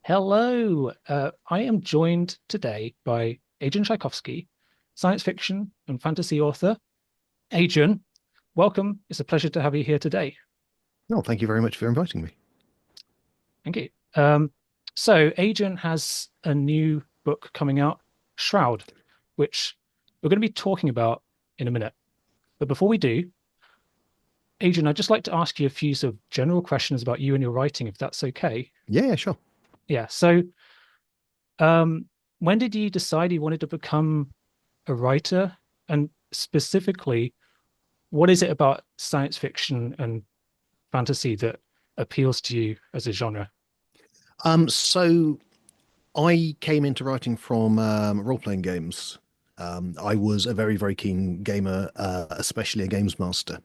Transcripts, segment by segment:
Hello. I am joined today by Adrian Tchaikovsky, science fiction and fantasy author. Adrian, welcome. It's a pleasure to have you here today. No, thank you very much for inviting me. Thank you. So Adrian has a new book coming out, Shroud, which we're going to be talking about in a minute. But before we do, Adrian, I'd just like to ask you a few sort of general questions about you and your writing, if that's okay. Yeah, sure. Yeah. So, um, when did you decide you wanted to become a writer? And specifically, what is it about science fiction and fantasy that appeals to you as a genre? So I came into writing from role-playing games. I was a very, very keen gamer, especially a games master.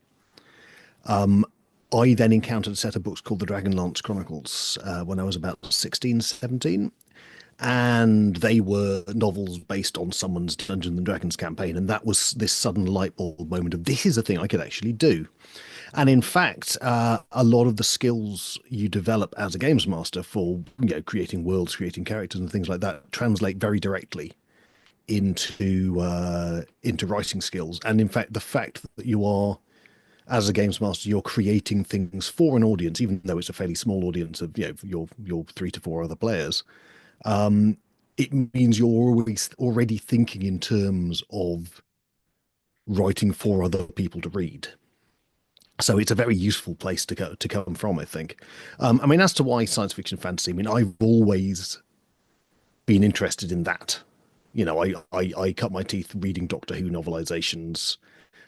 I then encountered a set of books called the Dragonlance Chronicles when I was about 16, 17. And they were novels based on someone's Dungeons and Dragons campaign. And that was this sudden light bulb moment of this is a thing I could actually do. And in fact, a lot of the skills you develop as a games master for creating worlds, creating characters, and things like that translate very directly into writing skills. And in fact, the fact that you are as a games master, you're creating things for an audience, even though it's a fairly small audience of your three to four other players. It means you're always already thinking in terms of writing for other people to read. So it's a very useful place to come from, I think. I mean, as to why science fiction fantasy, I mean, I've always been interested in that. I cut my teeth reading Doctor Who novelizations.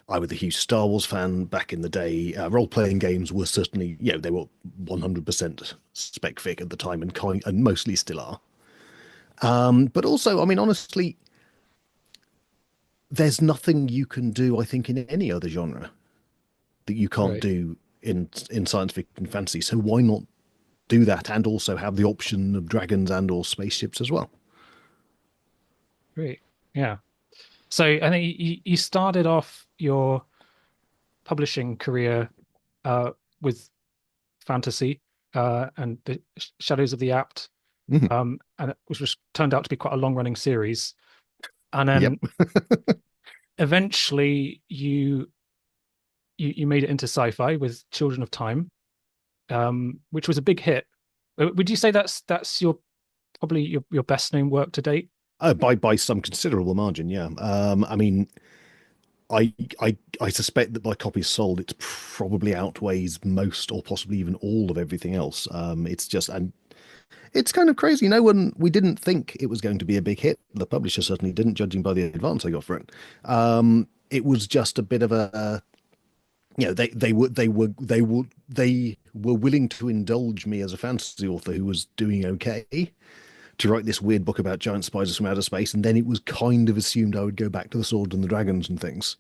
I was a huge Star Wars fan back in the day. Role-playing games were certainly, they were 100% spec fic at the time and mostly still are. But also, I mean, honestly, there's nothing you can do, I think, in any other genre that you can't Right. do in science fiction fantasy. So why not do that and also have the option of dragons and or spaceships as well? Great. Yeah. So I think you started off your publishing career uh, with fantasy and the Shadows of the Apt, Mhm. which was turned out to be quite a long-running series. And Yep. then eventually you made it into sci-fi with Children of Time, which was a big hit. Would you say that's your probably your best known work to date? By some considerable margin, yeah. I mean, I I suspect that by copies sold, it probably outweighs most or possibly even all of everything else. It's just and it's kind of crazy. We didn't think it was going to be a big hit. The publisher certainly didn't, judging by the advance I got for it. It was just a bit of a, they were willing to indulge me as a fantasy author who was doing okay to write this weird book about giant spiders from outer space, and then it was kind of assumed I would go back to the Sword and the Dragons and things.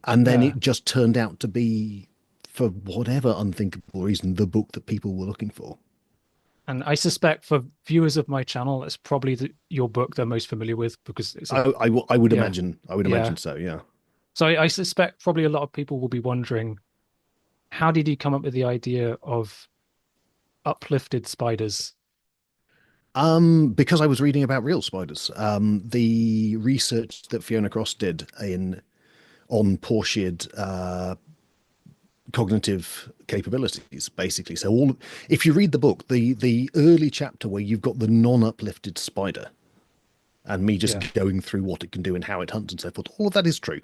And then Yeah. it just turned out to be, for whatever unthinkable reason, the book that people were looking for. And I suspect for viewers of my channel, it's probably your book they're most familiar with because it's a I would yeah, imagine, I would yeah. imagine so, yeah. So I suspect probably a lot of people will be wondering, how did you come up with the idea of uplifted spiders? Because I was reading about real spiders. The research that Fiona Cross did in on Portiaid cognitive capabilities, basically. So if you read the book, the early chapter where you've got the non-uplifted spider and me Yeah. just going through what it can do and how it hunts and so forth, all of that is true.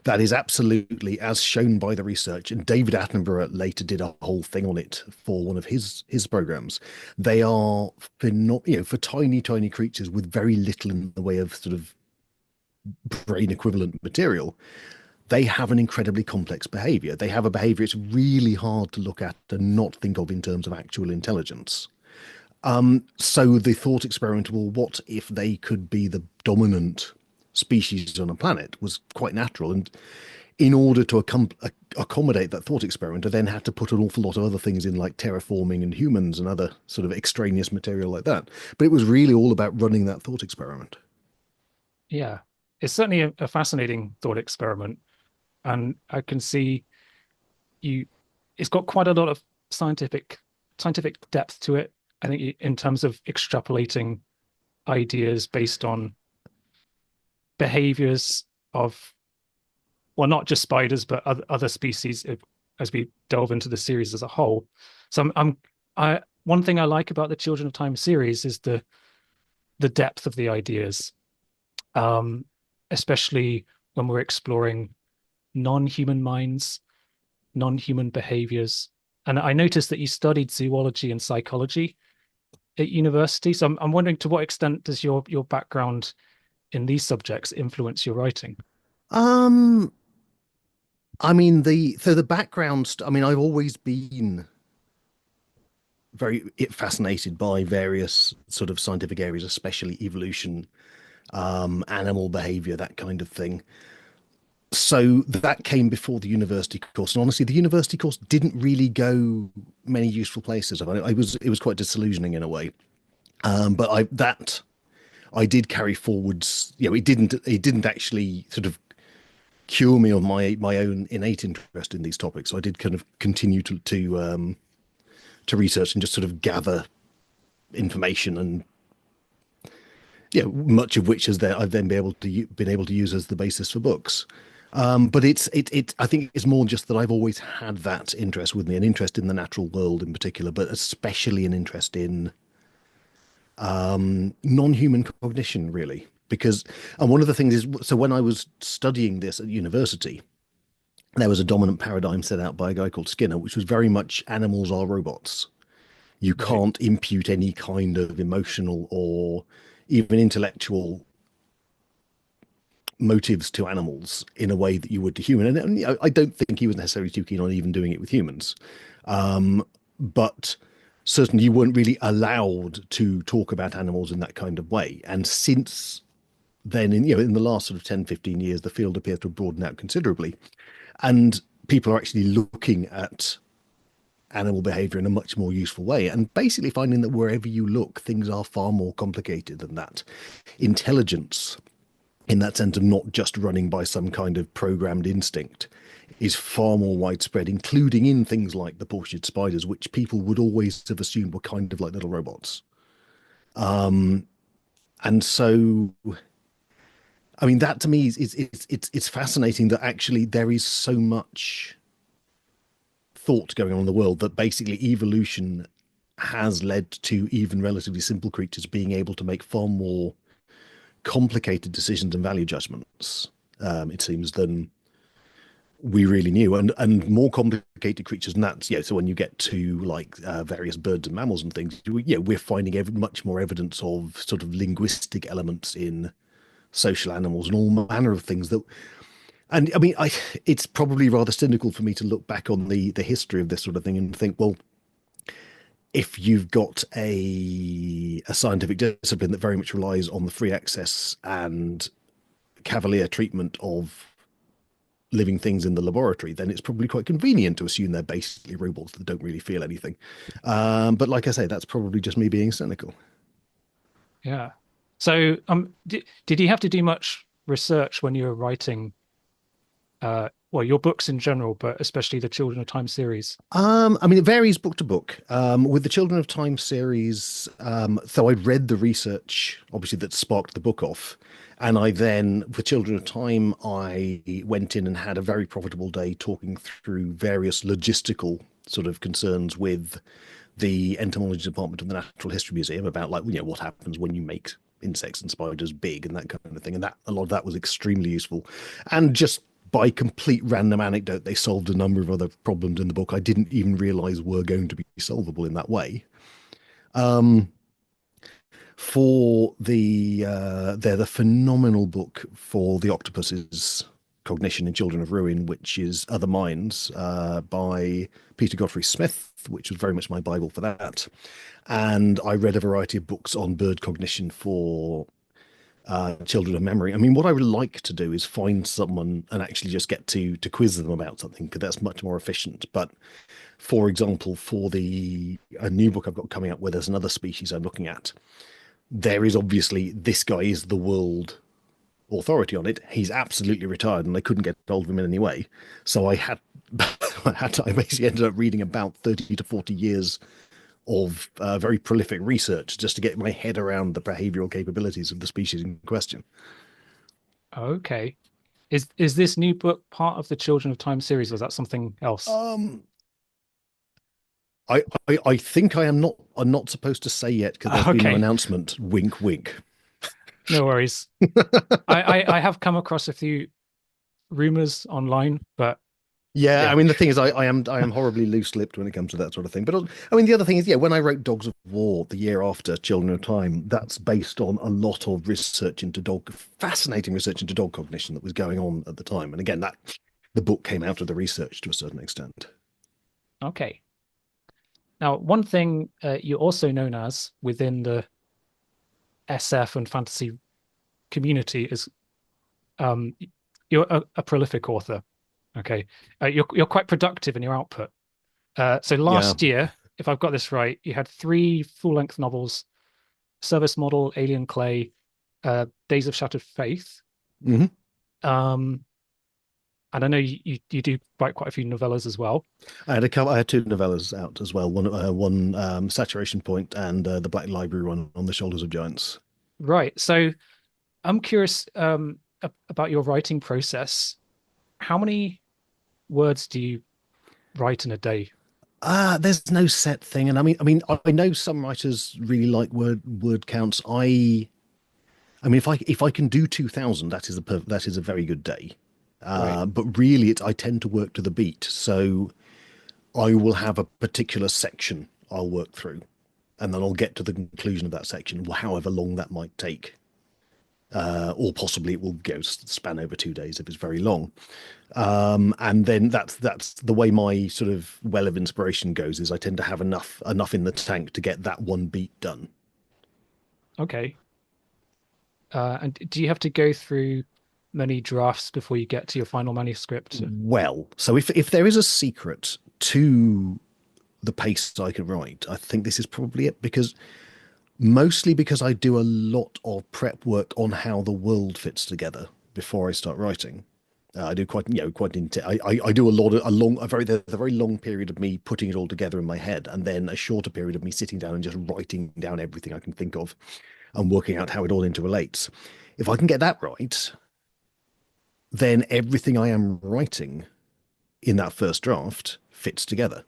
That is absolutely as shown by the research. And David Attenborough later did a whole thing on it for one of his programs. They are for tiny, tiny creatures with very little in the way of sort of brain equivalent material. They have an incredibly complex behavior. They have a behavior it's really hard to look at and not think of in terms of actual intelligence. So the thought experiment, well, what if they could be the dominant species on a planet, was quite natural. And in order to accommodate that thought experiment, I then had to put an awful lot of other things in, like terraforming and humans and other sort of extraneous material like that. But it was really all about running that thought experiment. Yeah. It's certainly a fascinating thought experiment. And I can see you it's got quite a lot of scientific depth to it. I think in terms of extrapolating ideas based on behaviors of, well, not just spiders, but other species as we delve into the series as a whole. So one thing I like about the Children of Time series is the depth of the ideas, um, especially when we're exploring non-human minds, non-human behaviors. And I noticed that you studied zoology and psychology at university. So I'm wondering, to what extent does your background in these subjects influence your writing? Um, I mean the background. I mean, I've always been very fascinated by various sort of scientific areas, especially evolution, animal behavior, that kind of thing. So that came before the university course, and honestly, the university course didn't really go many useful places. I was it was quite disillusioning in a way. But I did carry forwards. You know, it didn't actually sort of cure me on my own innate interest in these topics. So I did kind of continue to research and just sort of gather information, and yeah, much of which I've then been able to use as the basis for books. But it I think it's more just that I've always had that interest with me, an interest in the natural world in particular, but especially an interest in non-human cognition, really. Because and one of the things is, so when I was studying this at university, there was a dominant paradigm set out by a guy called Skinner, which was very much animals are robots. You Right. can't impute any kind of emotional or even intellectual motives to animals in a way that you would to human. And I don't think he was necessarily too keen on even doing it with humans. But certainly you weren't really allowed to talk about animals in that kind of way. And since then, in the last sort of 10, 15 years, the field appears to have broadened out considerably. And people are actually looking at animal behavior in a much more useful way and basically finding that wherever you look, things are far more complicated than that. Intelligence, in that sense of not just running by some kind of programmed instinct, is far more widespread, including in things like the portrait spiders, which people would always have assumed were kind of like little robots. And so, I mean, that to me it's fascinating that actually there is so much thought going on in the world that basically evolution has led to even relatively simple creatures being able to make far more complicated decisions and value judgments, it seems, than we really knew, and more complicated creatures. And that's, yeah. So when you get to like various birds and mammals and things, yeah, we're finding much more evidence of sort of linguistic elements in social animals and all manner of things that. And I mean, it's probably rather cynical for me to look back on the history of this sort of thing and think, well, if you've got a scientific discipline that very much relies on the free access and cavalier treatment of living things in the laboratory, then it's probably quite convenient to assume they're basically robots that don't really feel anything. But like I say, that's probably just me being cynical. Yeah. So, did you have to do much research when you were writing, well, your books in general, but especially the Children of Time series? I mean, it varies book to book. With the Children of Time series, so I'd read the research, obviously, that sparked the book off. And I then, for Children of Time, I went in and had a very profitable day talking through various logistical sort of concerns with the entomology department of the Natural History Museum about, like, what happens when you make insects and spiders big and that kind of thing. And that a lot of that was extremely useful. And just by complete random anecdote, they solved a number of other problems in the book I didn't even realize were going to be solvable in that way. For they're the phenomenal book for the octopus's cognition in Children of Ruin, which is Other Minds by Peter Godfrey Smith, which was very much my Bible for that. And I read a variety of books on bird cognition for children of memory. I mean, what I would like to do is find someone and actually just get to quiz them about something, because that's much more efficient. But for example, for the a new book I've got coming up where there's another species I'm looking at, there is obviously this guy is the world authority on it. He's absolutely retired, and I couldn't get hold of him in any way. So I basically ended up reading about 30 to 40 years of very prolific research just to get my head around the behavioral capabilities of the species in question. Okay. Is this new book part of the Children of Time series, or is that something else? Um, I think I'm not supposed to say yet because there's been no Okay, announcement. Wink, wink. no worries. I have come across a few rumors online, but Yeah, I yeah, mean the thing is, I am horribly loose-lipped when it comes to that sort of thing. But I mean the other thing is, yeah, when I wrote Dogs of War the year after Children of Time, that's based on a lot of research into fascinating research into dog cognition that was going on at the time. And again, that the book came out of the research to a certain extent. okay. Now, one thing you're also known as within the SF and fantasy community is um, you're a prolific author. Okay, you're quite productive in your output. So Yeah. last year, if I've got this right, you had three full-length novels: Service Model, Alien Clay, Days of Shattered Faith. Hmm. Um, and I know you do write quite a few novellas as well. I had two novellas out as well. One Saturation Point and the Black Library one on the Shoulders of Giants. Right. So I'm curious about your writing process. How many words do you write in a day? There's no set thing, and I know some writers really like word counts. I mean, if I can do 2,000, that is a very good day. Right. But really, I tend to work to the beat, so I will have a particular section I'll work through, and then I'll get to the conclusion of that section, however long that might take. Or possibly it will go span over 2 days if it's very long. And then that's the way my sort of well of inspiration goes, is I tend to have enough in the tank to get that one beat done. Okay. And do you have to go through many drafts before you get to your final manuscript? Well, so if there is a secret to the pace I can write, I think this is probably it, because mostly because I do a lot of prep work on how the world fits together before I start writing. I do quite, quite into. I do a lot of there's a very long period of me putting it all together in my head, and then a shorter period of me sitting down and just writing down everything I can think of and working out how it all interrelates. If I can get that right, then everything I am writing in that first draft fits together.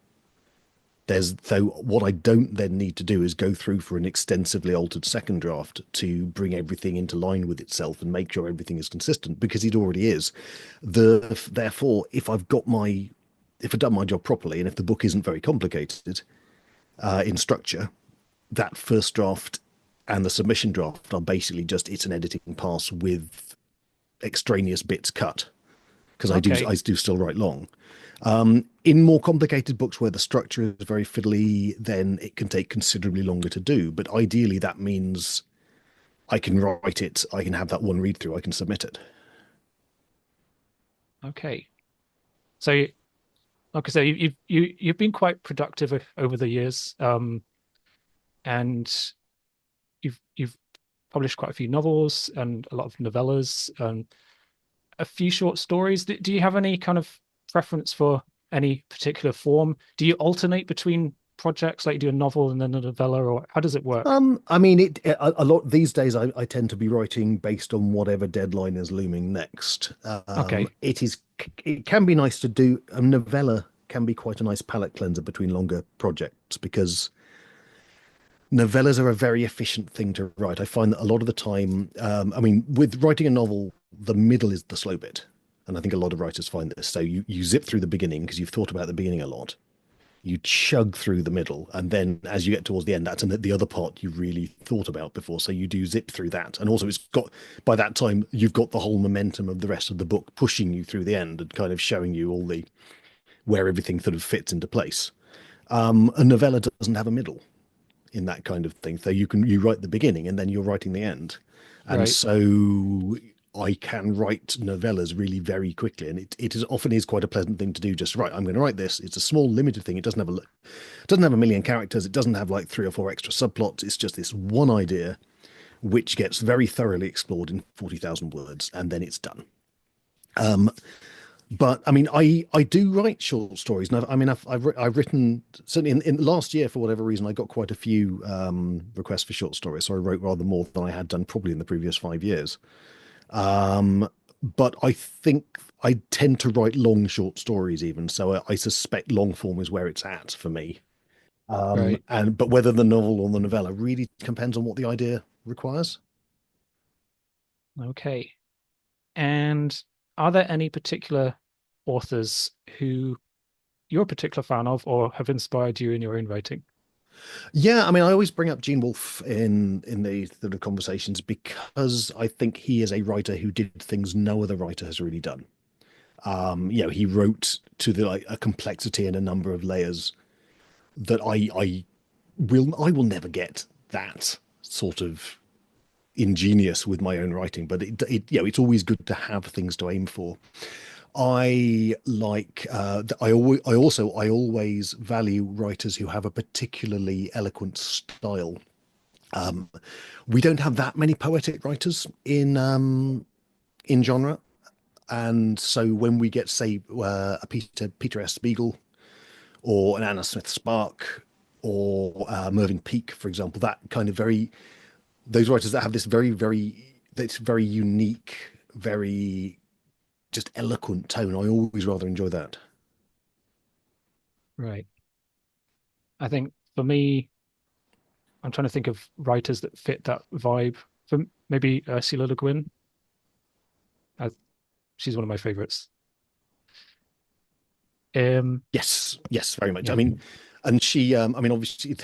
Though what I don't then need to do is go through for an extensively altered second draft to bring everything into line with itself and make sure everything is consistent, because it already is. Therefore, if I've done my job properly, and if the book isn't very complicated in structure, that first draft and the submission draft are basically just, it's an editing pass with extraneous bits cut, because Okay. I do still write long. In more complicated books where the structure is very fiddly, then it can take considerably longer to do. But ideally, that means I can write it, I can have that one read through, I can submit it. Okay. So, like I say, you've been quite productive over the years, and you've published quite a few novels and a lot of novellas and a few short stories. Do you have any kind of preference for any particular form? Do you alternate between projects, like you do a novel and then a novella, or how does it work? I mean, a lot these days. I tend to be writing based on whatever deadline is looming next. Okay. It can be nice to do a novella. Can be quite a nice palate cleanser between longer projects, because novellas are a very efficient thing to write. I find that a lot of the time, I mean, with writing a novel, the middle is the slow bit. And I think a lot of writers find this. So you zip through the beginning because you've thought about the beginning a lot. You chug through the middle. And then as you get towards the end, that's the other part you really thought about before. So you do zip through that. And also by that time, you've got the whole momentum of the rest of the book pushing you through the end and kind of showing you where everything sort of fits into place. A novella doesn't have a middle in that kind of thing. So you write the beginning and then you're writing the end. And Right. so I can write novellas really very quickly, and it is often is quite a pleasant thing to do. Just right, I'm going to write this. It's a small, limited thing. It doesn't have a million characters. It doesn't have like three or four extra subplots. It's just this one idea, which gets very thoroughly explored in 40,000 words, and then it's done. But I mean, I do write short stories, and I've written certainly in last year for whatever reason I got quite a few requests for short stories, so I wrote rather more than I had done probably in the previous 5 years. Um, but I think I tend to write long short stories even, so I suspect long form is where it's at for me. Right. And but whether the novel or the novella really depends on what the idea requires. Okay. And are there any particular authors who you're a particular fan of or have inspired you in your own writing? Yeah, I mean, I always bring up Gene Wolfe in the sort of conversations because I think he is a writer who did things no other writer has really done. He wrote to the like a complexity and a number of layers that I will never get that sort of ingenious with my own writing, but it's always good to have things to aim for. I always value writers who have a particularly eloquent style. Um, we don't have that many poetic writers in genre, and so when we get, say, a Peter S. Beagle or an Anna Smith Spark or Mervyn Peake, for example, that kind of very those writers that have this that's very unique, very just eloquent tone. I always rather enjoy that. Right. I think for me, I'm trying to think of writers that fit that vibe. For maybe Ursula Le Guin, uh, she's one of my favorites. Yes, yes, very much. I Yeah, mean, and I mean, obviously,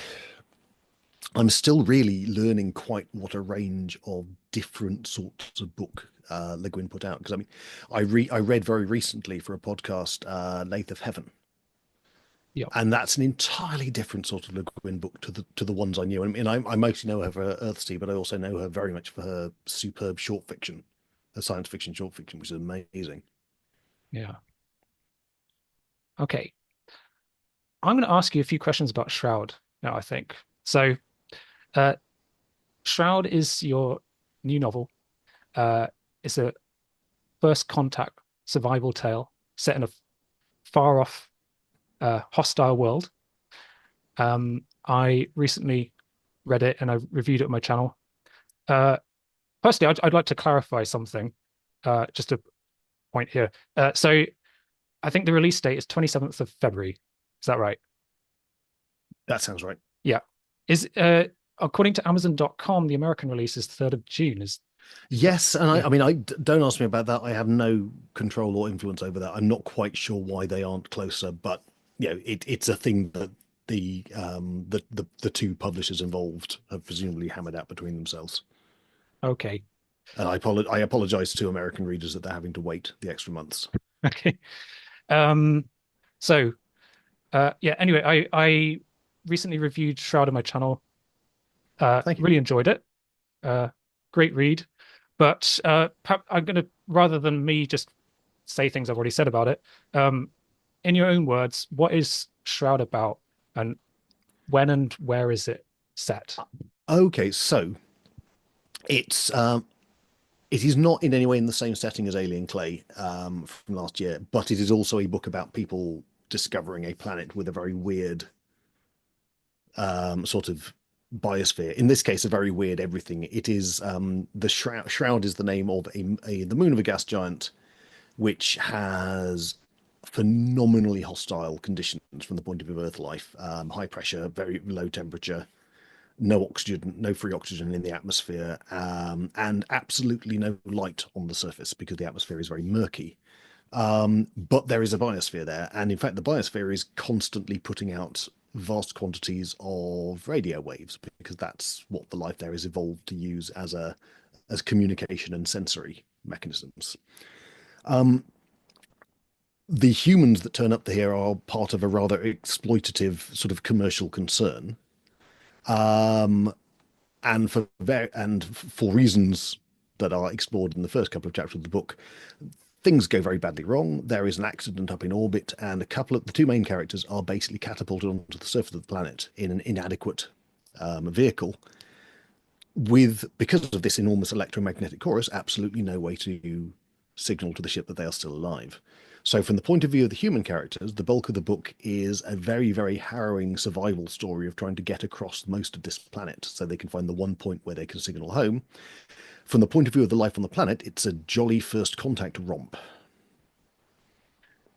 I'm still really learning quite what a range of different sorts of book Le Guin put out. Because I mean, I read very recently for a podcast, Lathe of Heaven, yeah, and that's an entirely different sort of Le Guin book to the ones I knew. I mean, I mostly know her for Earthsea, but I also know her very much for her superb short fiction, her science fiction short fiction, which is amazing. yeah. Okay, I'm going to ask you a few questions about Shroud now, I think. So, uh, Shroud is your new novel. Uh, it's a first contact survival tale set in a far off, hostile world. I recently read it and I reviewed it on my channel. Uh, Firstly, I'd like to clarify something, just a point here. So I think the release date is 27th of February. Is that right? That sounds right. Yeah. Is According to Amazon.com, the American release is 3rd of June. Is that Yes, and yeah. I mean, don't ask me about that. I have no control or influence over that. I'm not quite sure why they aren't closer, but it's a thing that the two publishers involved have presumably hammered out between themselves. Okay. And I apologize to American readers that they're having to wait the extra months. Okay. Um so yeah, anyway, I recently reviewed Shroud on my channel. Thank you. Really enjoyed it. Uh Great read. But I'm gonna, rather than me just say things I've already said about it, in your own words, what is Shroud about, and when and where is it set? Okay, so it's it is not in any way in the same setting as Alien Clay from last year, but it is also a book about people discovering a planet with a very weird sort of biosphere. In this case, a very weird everything. It is the Shroud. Shroud is the name of the moon of a gas giant, which has phenomenally hostile conditions from the point of view of Earth life. High pressure, very low temperature, no oxygen, no free oxygen in the atmosphere, and absolutely no light on the surface because the atmosphere is very murky. But there is a biosphere there, and in fact, the biosphere is constantly putting out vast quantities of radio waves because that's what the life there is evolved to use as communication and sensory mechanisms. Um, the humans that turn up here are part of a rather exploitative sort of commercial concern, um, and for reasons that are explored in the first couple of chapters of the book, things go very badly wrong. There is an accident up in orbit, and a couple of the two main characters are basically catapulted onto the surface of the planet in an inadequate vehicle with, because of this enormous electromagnetic chorus, absolutely no way to signal to the ship that they are still alive. So, from the point of view of the human characters, the bulk of the book is a very, very harrowing survival story of trying to get across most of this planet so they can find the one point where they can signal home. From the point of view of the life on the planet, it's a jolly first contact romp.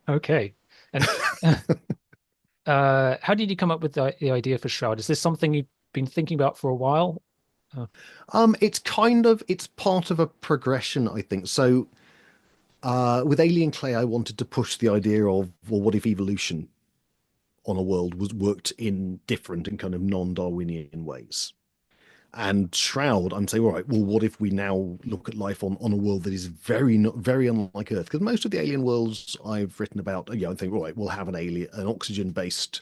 Okay. And how did you come up with the idea for Shroud? Is this something you've been thinking about for a while? Uh, It's part of a progression, I think. So, with Alien Clay, I wanted to push the idea of, well, what if evolution on a world was worked in different and kind of non-Darwinian ways? And Shroud, I'm saying, all right, well, what if we now look at life on a world that is very unlike Earth? Because most of the alien worlds I've written about, yeah, I think, all right, we'll have an oxygen-based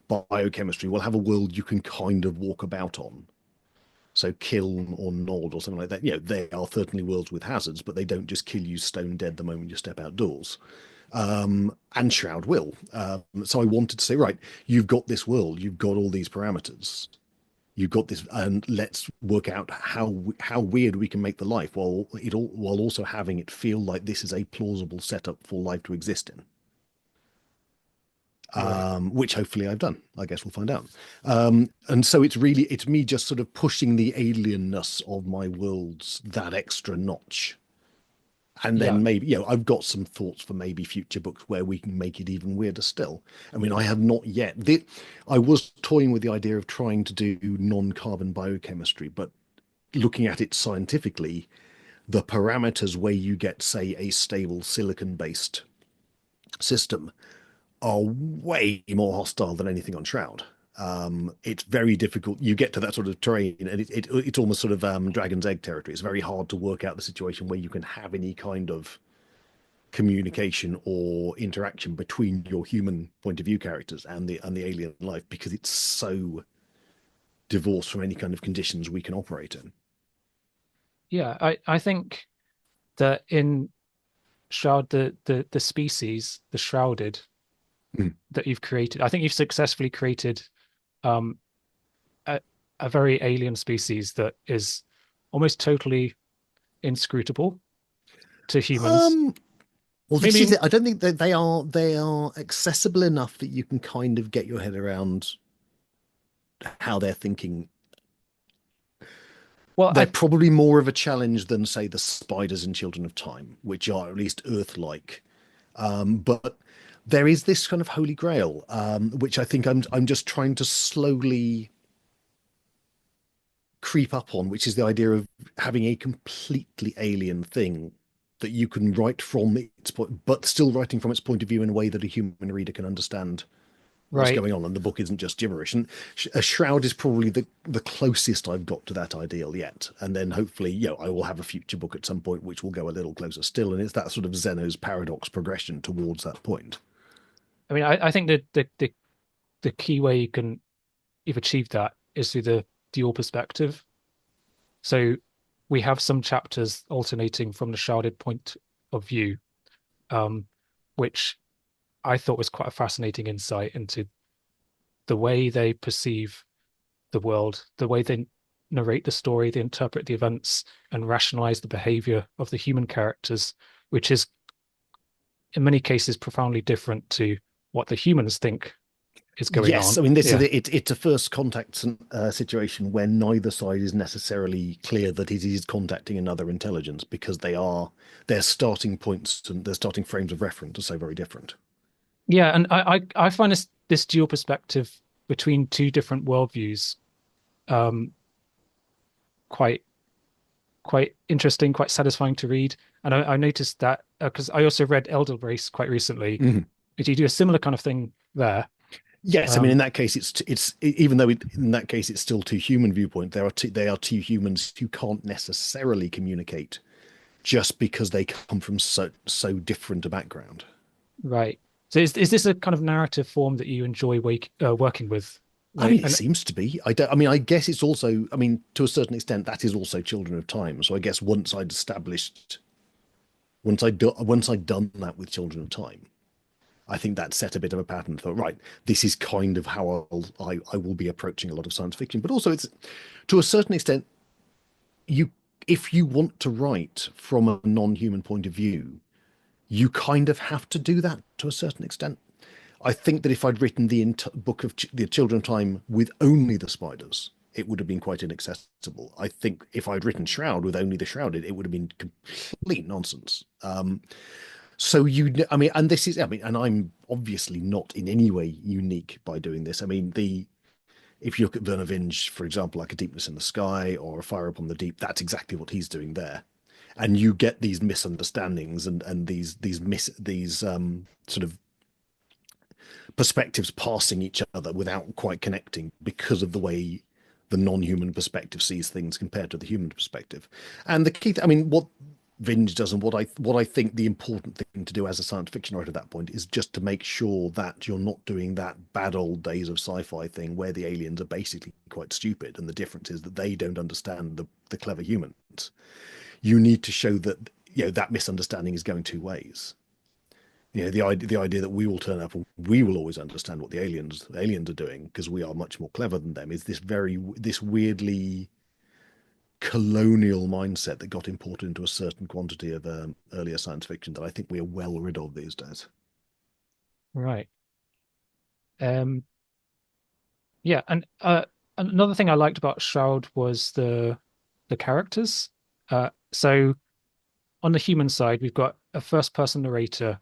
biochemistry. We'll have a world you can kind of walk about on. So Kiln or Nod or something like that. They are certainly worlds with hazards, but they don't just kill you stone dead the moment you step outdoors. And Shroud will. So I wanted to say, right, you've got this world, you've got all these parameters, you've got this, and let's work out how weird we can make the life while also having it feel like this is a plausible setup for life to exist in. right. Which hopefully I've done. I guess we'll find out. And so it's me just sort of pushing the alienness of my worlds that extra notch. And Yeah. then maybe, I've got some thoughts for maybe future books where we can make it even weirder still. I mean, I have not yet. I was toying with the idea of trying to do non-carbon biochemistry, but looking at it scientifically, the parameters where you get, say, a stable silicon-based system are way more hostile than anything on Shroud. It's very difficult. You get to that sort of terrain, and it's almost sort of Dragon's Egg territory. It's very hard to work out the situation where you can have any kind of communication or interaction between your human point of view characters and the alien life because it's so divorced from any kind of conditions we can operate in. Yeah. I think that in Shroud, the species, the shrouded Mm. that you've created, I think you've successfully created um a, a very alien species that is almost totally inscrutable to humans. Um, well, this is Maybe, it. I don't think that they are accessible enough that you can kind of get your head around how they're thinking. well, They're probably more of a challenge than, say, the spiders in Children of Time, which are at least Earth-like. But there is this kind of holy grail, which I think I'm just trying to slowly creep up on, which is the idea of having a completely alien thing that you can write from its point, but still writing from its point of view in a way that a human reader can understand what's right. going on, and the book isn't just gibberish. And a Shroud is probably the closest I've got to that ideal yet. And then hopefully, I will have a future book at some point which will go a little closer still. And it's that sort of Zeno's paradox progression towards that point. I mean, I think that the key way you've achieved that is through the dual perspective. So we have some chapters alternating from the shrouded point of view, um, which I thought was quite a fascinating insight into the way they perceive the world, the way they narrate the story, they interpret the events and rationalize the behavior of the human characters, which is in many cases profoundly different to what the humans think is going Yes, on. I mean this is Yeah, it's a first contact situation where neither side is necessarily clear that it is contacting another intelligence because their starting points and their starting frames of reference are so very different. yeah, and I find this dual perspective between two different worldviews um, quite quite interesting, quite satisfying to read. And I noticed that because I also read Elder Brace quite recently. Mhm. Did you do a similar kind of thing there? Yes, I mean in Um, that case it's even though in that case it's still two human viewpoint, they are two humans who can't necessarily communicate just because they come from so different a background. right. So is this a kind of narrative form that you enjoy working with? I Like, mean, it and seems to be. I don't. I mean, I guess it's also. I mean, to a certain extent, that is also Children of Time. So I guess once I'd done that with Children of Time, I think that set a bit of a pattern for right. This is kind of how I will be approaching a lot of science fiction. But also, it's to a certain extent, you if you want to write from a non-human point of view, You kind of have to do that to a certain extent. I think that if I'd written the book of the Children of Time with only the spiders, it would have been quite inaccessible. I think if I'd written Shroud with only the shrouded, it would have been complete nonsense. So I mean, and this is, I mean, and I'm obviously not in any way unique by doing this. I mean, if you look at Werner Vinge, for example, like A Deepness in the Sky or A Fire Upon the Deep, that's exactly what he's doing there. And you get these misunderstandings and these sort of perspectives passing each other without quite connecting because of the way the non-human perspective sees things compared to the human perspective. And the key, I mean, what Vinge does and what I think the important thing to do as a science fiction writer at that point is just to make sure that you're not doing that bad old days of sci-fi thing where the aliens are basically quite stupid and the difference is that they don't understand the clever humans. You need to show that that misunderstanding is going two ways. The idea that we will turn up and we will always understand what the aliens are doing because we are much more clever than them is this weirdly colonial mindset that got imported into a certain quantity of earlier science fiction that I think we are well rid of these days. Right. Um, yeah, and another thing I liked about Shroud was the characters. So on the human side, we've got a first person narrator,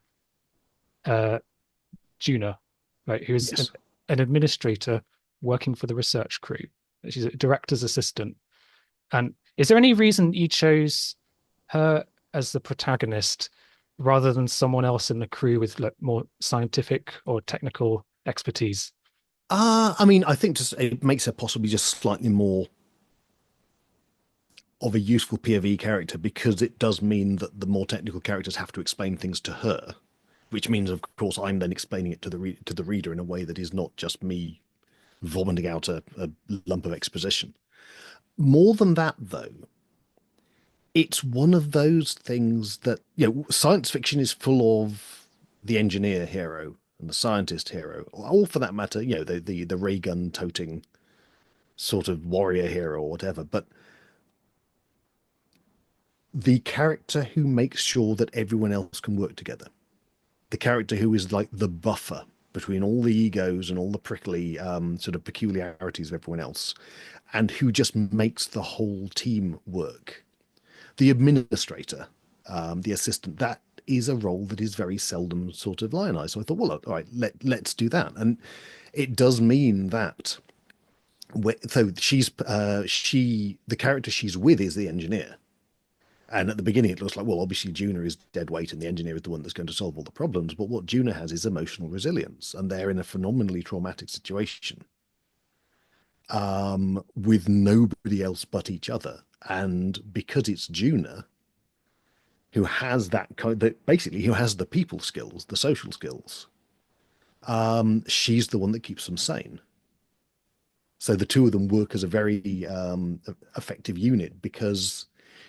uh, Juna, right, who's Yes. an administrator working for the research crew. She's a director's assistant. And is there any reason you chose her as the protagonist rather than someone else in the crew with like more scientific or technical expertise? I mean, I think just it makes her possibly just slightly more of a useful POV character because it does mean that the more technical characters have to explain things to her, which means, of course, I'm then explaining it to the reader in a way that is not just me vomiting out a lump of exposition. More than that, though, it's one of those things that science fiction is full of the engineer hero and the scientist hero, or for that matter, the ray gun toting sort of warrior hero or whatever. But the character who makes sure that everyone else can work together, the character who is like the buffer between all the egos and all the prickly sort of peculiarities of everyone else, and who just makes the whole team work. The administrator, the assistant, that is a role that is very seldom sort of lionized. So I thought, well, all right, let's do that. And it does mean that so the character she's with is the engineer. And at the beginning, it looks like, well, obviously Juna is dead weight and the engineer is the one that's going to solve all the problems. But what Juna has is emotional resilience, and they're in a phenomenally traumatic situation with nobody else but each other. And because it's Juna who has that kind that basically who has the people skills, the social skills, she's the one that keeps them sane. So the two of them work as a very effective unit because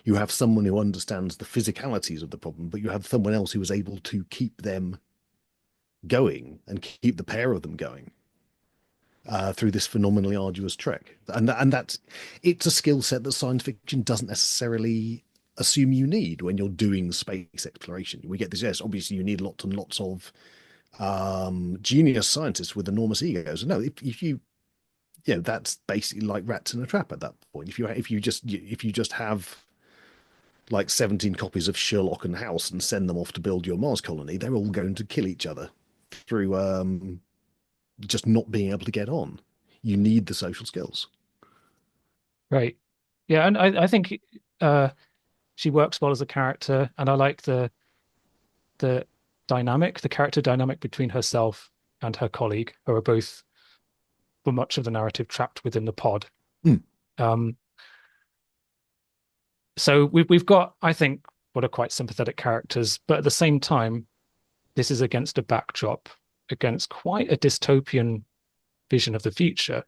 you have someone who understands the physicalities of the problem, but you have someone else who is able to keep them going and keep the pair of them going through this phenomenally arduous trek. And that's it's a skill set that science fiction doesn't necessarily assume you need when you're doing space exploration. We get this, yes, obviously you need lots and lots of genius scientists with enormous egos. No, if you that's basically like rats in a trap at that point. If you just have like 17 copies of Sherlock and House and send them off to build your Mars colony, they're all going to kill each other through just not being able to get on. You need the social skills. Right. Yeah, and I think uh she works well as a character, and I like the the character dynamic between herself and her colleague, who are both for much of the narrative trapped within the pod. Mm. Um, so we've got, I think, what are quite sympathetic characters, but at the same time, this is against a backdrop, against quite a dystopian vision of the future,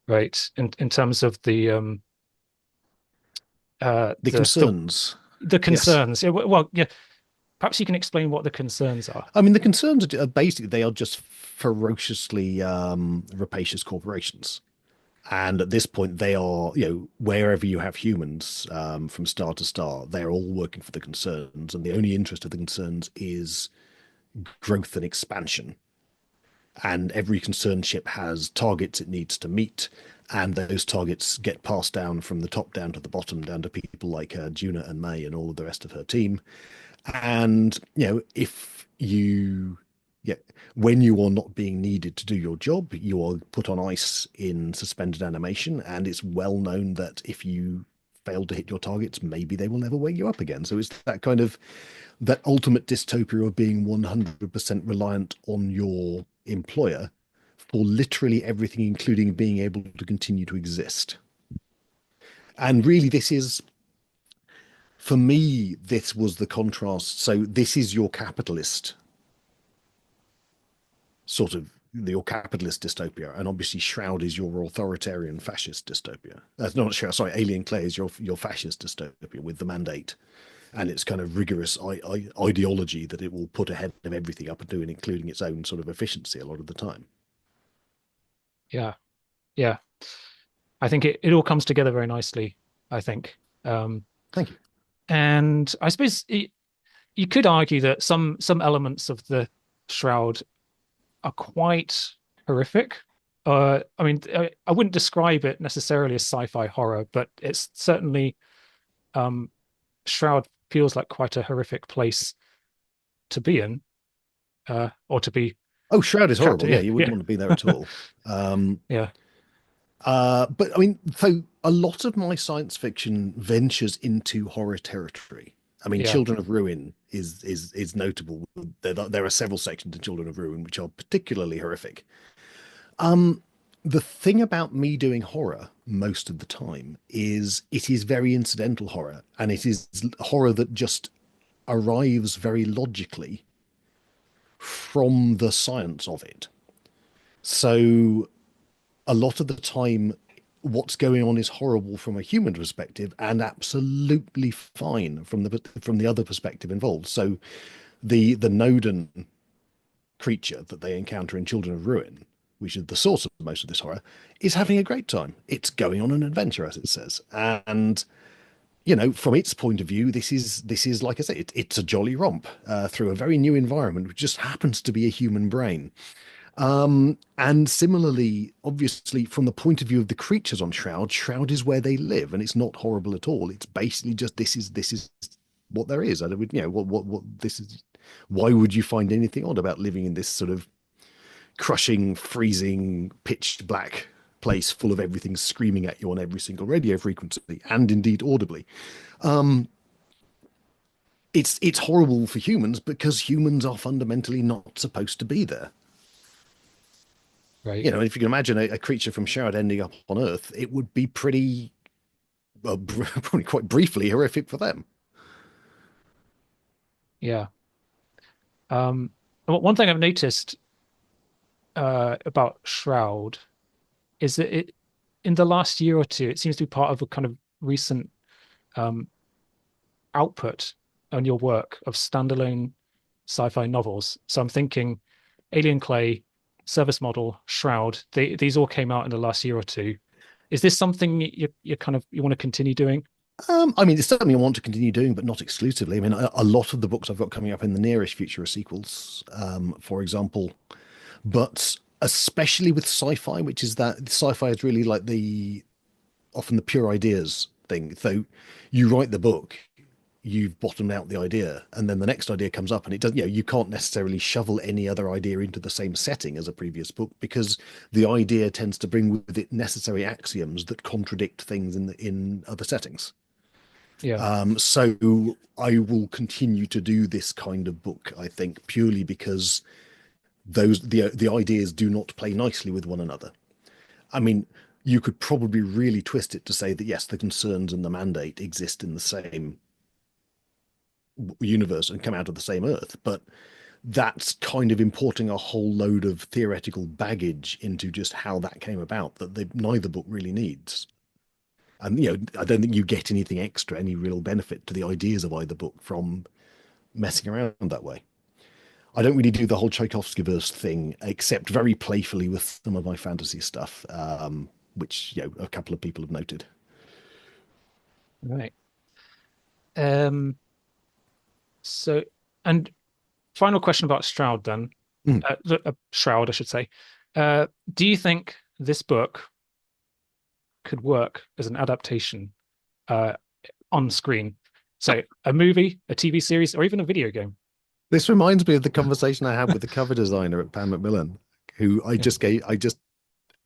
right? In terms of uh The the the concerns, the yes. concerns. Yeah, well, yeah, perhaps you can explain what the concerns are. I mean, the concerns are basically they are just ferociously rapacious corporations. And at this point, they are, wherever you have humans, from star to star, they're all working for the concerns, and the only interest of the concerns is growth and expansion. And every concerned ship has targets it needs to meet, and those targets get passed down from the top down to the bottom, down to people like Juna and May and all of the rest of her team. And if you, yeah, when you are not being needed to do your job, you are put on ice in suspended animation, and it's well known that if you fail to hit your targets, maybe they will never wake you up again. So it's that kind of that ultimate dystopia of being 100% reliant on your employer for literally everything, including being able to continue to exist. And really, this is, for me, this was the contrast. So this is your capitalist sort of your capitalist dystopia, and obviously Shroud is your authoritarian fascist dystopia. Not Shroud, sorry, Alien Clay is your fascist dystopia with the mandate and its kind of rigorous ideology that it will put ahead of everything up and doing, including its own sort of efficiency a lot of the time. Yeah, yeah. I think it all comes together very nicely, I think. Um, Thank you. and I suppose you could argue that some elements of the Shroud are quite horrific. I mean, I wouldn't describe it necessarily as sci-fi horror, but it's certainly um, Shroud feels like quite a horrific place to be in, or to be Oh, Shroud is trapped horrible. in. Yeah, Yeah, you wouldn't yeah, want to be there at all. Um, yeah, but I mean, so a lot of my science fiction ventures into horror territory. I mean, yeah, Children of Ruin is notable. There are several sections in Children of Ruin which are particularly horrific. Um, the thing about me doing horror most of the time is it is very incidental horror, and it is horror that just arrives very logically from the science of it. So a lot of the time, what's going on is horrible from a human perspective and absolutely fine from the other perspective involved. So the Noden creature that they encounter in Children of Ruin, which is the source of most of this horror, is having a great time. It's going on an adventure, as it says, and from its point of view, this is like I say, it's a jolly romp through a very new environment, which just happens to be a human brain. And similarly, obviously, from the point of view of the creatures on Shroud, Shroud is where they live, and it's not horrible at all. It's basically just this is what there is. I don't, what this is. Why would you find anything odd about living in this sort of crushing, freezing, pitch black place full of everything screaming at you on every single radio frequency and indeed audibly? Um, it's horrible for humans because humans are fundamentally not supposed to be there. right. If you can imagine a creature from Shroud ending up on Earth, it would be pretty, well, probably quite briefly horrific for them. Yeah. One thing I've noticed about Shroud is that it in the last year or two, it seems to be part of a kind of recent um, output on your work of standalone sci-fi novels. So I'm thinking Alien Clay, Service Model, Shroud. These all came out in the last year or two. Is this something you kind of you want to continue doing? I mean, it's something I want to continue doing, but not exclusively. I mean, a lot of the books I've got coming up in the nearish future are sequels, for example, but especially with sci-fi, which is that sci-fi is really like the often the pure ideas thing. So you write the book, you've bottomed out the idea, and then the next idea comes up, and it doesn't, you can't necessarily shovel any other idea into the same setting as a previous book because the idea tends to bring with it necessary axioms that contradict things in other settings. Yeah, So I will continue to do this kind of book, I think, purely because the ideas do not play nicely with one another. I mean, you could probably really twist it to say that yes, the concerns and the mandate exist in the same universe and come out of the same Earth, but that's kind of importing a whole load of theoretical baggage into just how that came about that neither book really needs. And I don't think you get anything extra, any real benefit to the ideas of either book from messing around that way. I don't really do the whole Tchaikovsky verse thing, except very playfully with some of my fantasy stuff. which a couple of people have noted. Right. Um, so, and final question about Stroud then. Mm. Shroud, I should say. Uh, do you think this book could work as an adaptation uh, on screen? So, a movie, a TV series, or even a video game? This reminds me of the conversation I had with the cover designer at Pan Macmillan, who Yeah. I just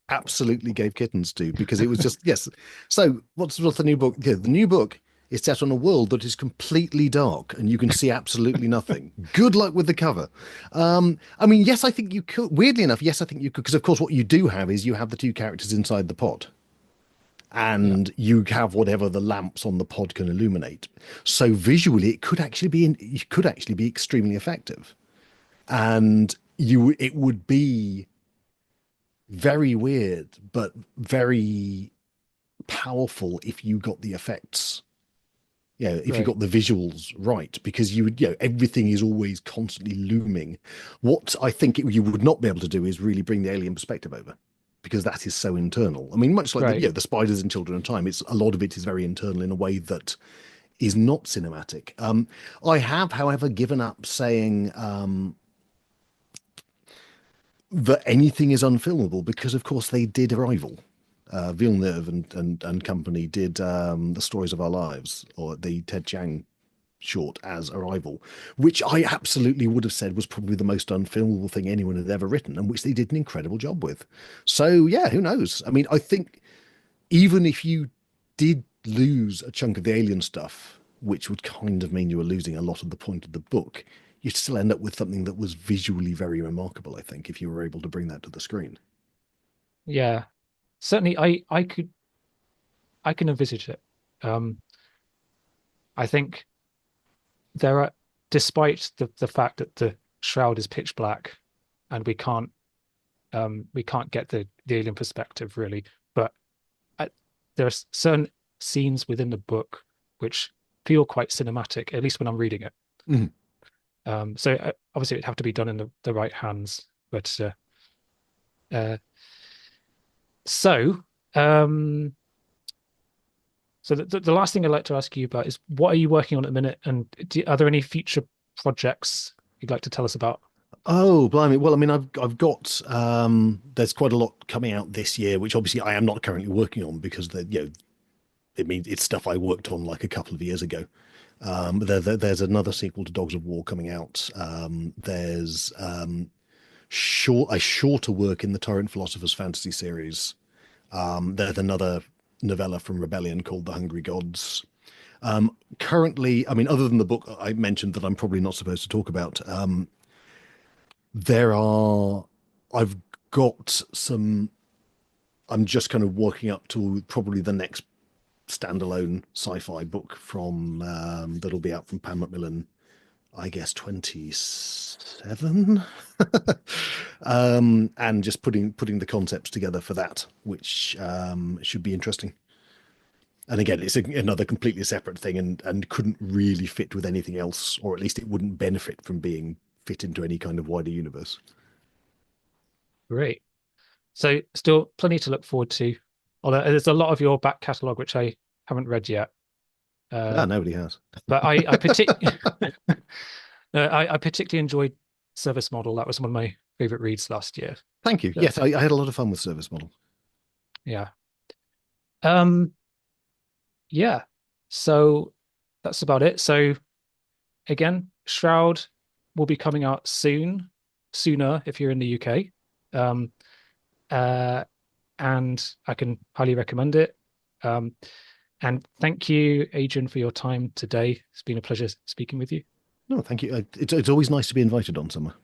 absolutely gave kittens to because it was just yes. So what's the new book? Yeah, the new book is set on a world that is completely dark and you can see absolutely nothing. Good luck with the cover. I mean, yes, I think you could. Weirdly enough, yes, I think you could because of course what you do have is you have the two characters inside the pod. Yeah. And you have whatever the lamps on the pod can illuminate. So visually, it could actually be extremely effective, and it would be very weird, but very powerful if you got the effects. Yeah, if you Right. got the visuals right, because everything is always constantly looming. What I think you would not be able to do is really bring the alien perspective over, because that is so internal. I mean, much like Right. the spiders in Children of Time, it's a lot of it is very internal in a way that is not cinematic. I have, however, given up saying that anything is unfilmable because, of course, they did Arrival. Villeneuve and company did The Stories of Our Lives, or the Ted Chiang short as Arrival, which I absolutely would have said was probably the most unfilmable thing anyone had ever written, and which they did an incredible job with. So, yeah, who knows? I mean, I think even if you did lose a chunk of the alien stuff, which would kind of mean you were losing a lot of the point of the book, you'd still end up with something that was visually very remarkable, I think, if you were able to bring that to the screen. Yeah. Certainly, I can envisage it. Um, I think there are, despite the fact that the shroud is pitch black, and we can't get the alien perspective really, but I, there are certain scenes within the book which feel quite cinematic, at least when I'm reading it. Mhm. So obviously it'd have to be done in the right hands, but uh, so um, so the last thing I'd like to ask you about is what are you working on at the minute, and are there any future projects you'd like to tell us about? Oh, blimey. Well, I mean, I've got there's quite a lot coming out this year, which obviously I am not currently working on because it means it's stuff I worked on like a couple of years ago. But there's another sequel to Dogs of War coming out. There's a shorter work in the Tyrant Philosopher's Fantasy series. There's another novella from Rebellion called The Hungry Gods. Currently, I mean, other than the book I mentioned that I'm probably not supposed to talk about, there are, I've got some, I'm just kind of working up to probably the next standalone sci-fi book from that'll be out from Pan Macmillan, I guess 27. And just putting the concepts together for that, which should be interesting. And again, it's another completely separate thing and couldn't really fit with anything else, or at least it wouldn't benefit from being fit into any kind of wider universe. Great. So still plenty to look forward to. Although there's a lot of your back catalogue which I haven't read yet. Ah, Uh, nobody has. but I particularly enjoyed Service Model. That was one of my favorite reads last year. Thank you. So, Yes, I had a lot of fun with Service Model. yeah. Um, yeah. So that's about it. So again, Shroud will be coming out sooner if you're in the UK. Um, uh, and I can highly recommend it. Um, and thank you, Adrian, for your time today. It's been a pleasure speaking with you. No, thank you. It's always nice to be invited on somewhere.